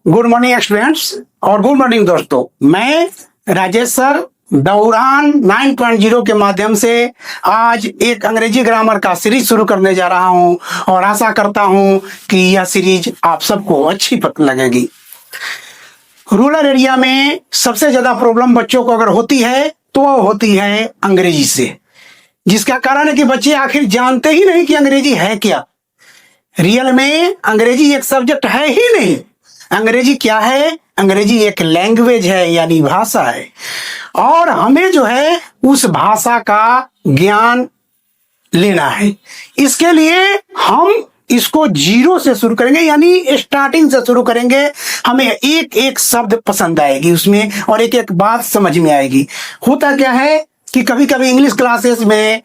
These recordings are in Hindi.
गुड मॉर्निंग स्टूडेंट्स और गुड मॉर्निंग दोस्तों। मैं राजेश सर द उड़ान 9.0 के माध्यम से आज एक अंग्रेजी ग्रामर का सीरीज शुरू करने जा रहा हूं और आशा करता हूं कि यह सीरीज आप सबको अच्छी लगेगी। रूरल एरिया में सबसे ज्यादा प्रॉब्लम बच्चों को अगर होती है तो वह होती है अंग्रेजी से, जिसका कारण है कि बच्चे आखिर जानते ही नहीं कि अंग्रेजी है क्या। रियल में अंग्रेजी एक सब्जेक्ट है ही नहीं। अंग्रेजी क्या है? अंग्रेजी एक लैंग्वेज है, यानी भाषा है, और हमें जो है उस भाषा का ज्ञान लेना है। इसके लिए हम इसको जीरो से शुरू करेंगे, यानी स्टार्टिंग से शुरू करेंगे। हमें एक एक शब्द पसंद आएगी उसमें और एक एक बात समझ में आएगी। होता क्या है कि कभी कभी इंग्लिश क्लासेस में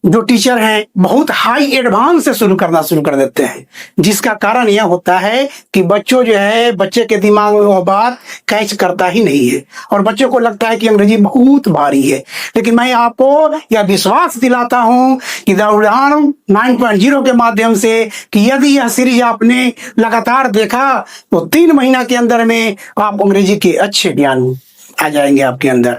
जो टीचर हैं बहुत हाई एडवांस से शुरू कर देते हैं, जिसका कारण यह होता है कि बच्चे के दिमाग में वह बात कैच करता ही नहीं है और बच्चों को लगता है कि अंग्रेजी बहुत भारी है। लेकिन मैं आपको यह विश्वास दिलाता हूं कि द उड़ान 9.0 के माध्यम से कि यदि यह सीरीज आपने लगातार देखा तो 3 महीना के अंदर में आप अंग्रेजी के अच्छे ज्ञान आ जाएंगे आपके अंदर।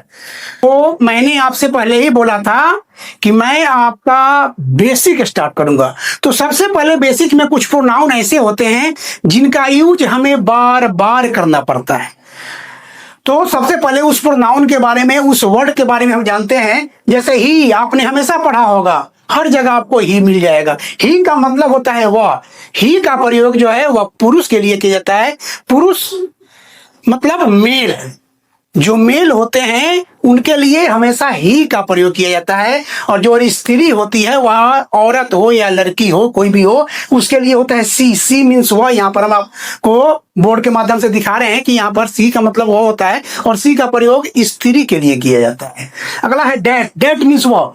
तो मैंने आपसे पहले ही बोला था कि मैं आपका बेसिक स्टार्ट करूंगा। तो सबसे पहले बेसिक में कुछ प्रोनाउन ऐसे होते हैं जिनका यूज हमें बार बार करना पड़ता है। तो सबसे पहले उस प्रोनाउन के बारे में, उस वर्ड के बारे में हम जानते हैं। जैसे ही आपने हमेशा पढ़ा होगा, हर जगह आपको ही मिल जाएगा। ही का मतलब होता है वह। ही का प्रयोग जो है वह पुरुष के लिए किया जाता है। पुरुष मतलब मेल, जो मेल होते हैं उनके लिए हमेशा ही का प्रयोग किया जाता है, और जो स्त्री होती है वह औरत हो या लड़की हो, कोई भी हो, उसके लिए होता है सी। सी मीन्स वह। यहाँ पर हम आपको बोर्ड के माध्यम से दिखा रहे हैं कि यहाँ पर सी का मतलब वह होता है और सी का प्रयोग स्त्री के लिए किया जाता है। अगला है डेट। डेट मीन्स वह।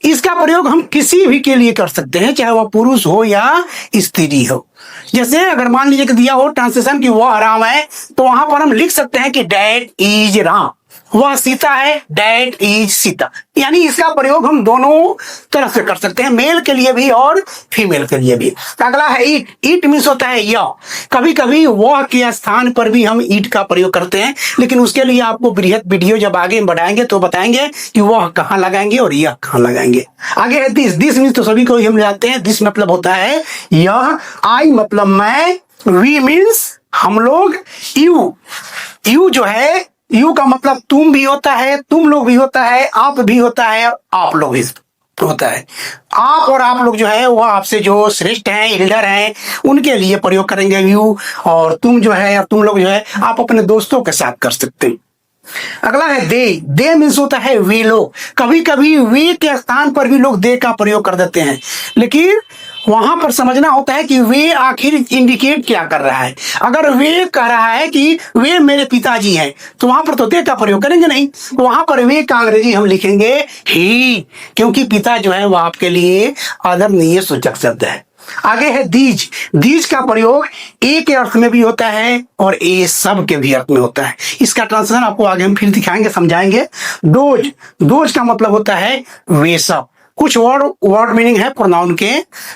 इसका प्रयोग हम किसी भी के लिए कर सकते हैं, चाहे वह पुरुष हो या स्त्री हो। जैसे अगर मान लीजिए कि दिया हो ट्रांसलेशन कि वह राम है, तो वहां पर हम लिख सकते हैं कि डैट इज राम। वह सीता है, डैट इज सीता। यानी इसका प्रयोग हम दोनों तरह से कर सकते हैं, मेल के लिए भी और फीमेल के लिए भी। अगला है ईट। ईट मीन्स होता है यह। कभी कभी वह के स्थान पर भी हम ईट का प्रयोग करते हैं, लेकिन उसके लिए आपको बृहद वीडियो जब आगे बढ़ाएंगे तो बताएंगे कि वह कहाँ लगाएंगे और यह कहाँ लगाएंगे। आगे है दिस। दिस मीन्स तो सभी को हम जानते हैं। दिस मतलब होता है यह। आई मतलब मैं। वी मीन्स हम लोग। यू। यू जो है, यू का मतलब तुम भी होता है, तुम लोग भी होता है, आप भी होता है, आप लोग भी होता है। आप और आप लोग जो है वह आपसे जो श्रेष्ठ हैं, एल्डर हैं, उनके लिए प्रयोग करेंगे यू। और तुम जो है, तुम लोग जो है, आप अपने दोस्तों के साथ कर सकते हैं। अगला है दे। दे मीन्स होता है वे लोग। कभी कभी वे के स्थान पर भी लोग दे का प्रयोग कर देते हैं, लेकिन वहां पर समझना होता है कि वे आखिर इंडिकेट क्या कर रहा है। अगर वे कह रहा है कि वे मेरे पिताजी हैं, तो वहां पर तो दे का प्रयोग करेंगे नहीं। तो वहां पर वे का अंग्रेजी हम लिखेंगे ही, क्योंकि पिता जो है वह आपके लिए आदरणीय सूचक शब्द है। आगे है दीज। दीज का प्रयोग ए के अर्थ में भी होता है और ए सब के भी अर्थ में होता है। इसका ट्रांसलेशन आपको आगे हम फिर दिखाएंगे, समझाएंगे। डोज। डोज का मतलब होता है वे सब। कुछ वर्ड मीनिंग है प्रोनाउन के,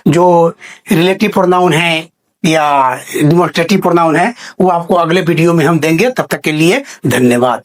जो रिलेटिव प्रोनाउन है या डिमोस्ट्रेटिव प्रोनाउन है, वो आपको अगले वीडियो में हम देंगे। तब तक के लिए धन्यवाद।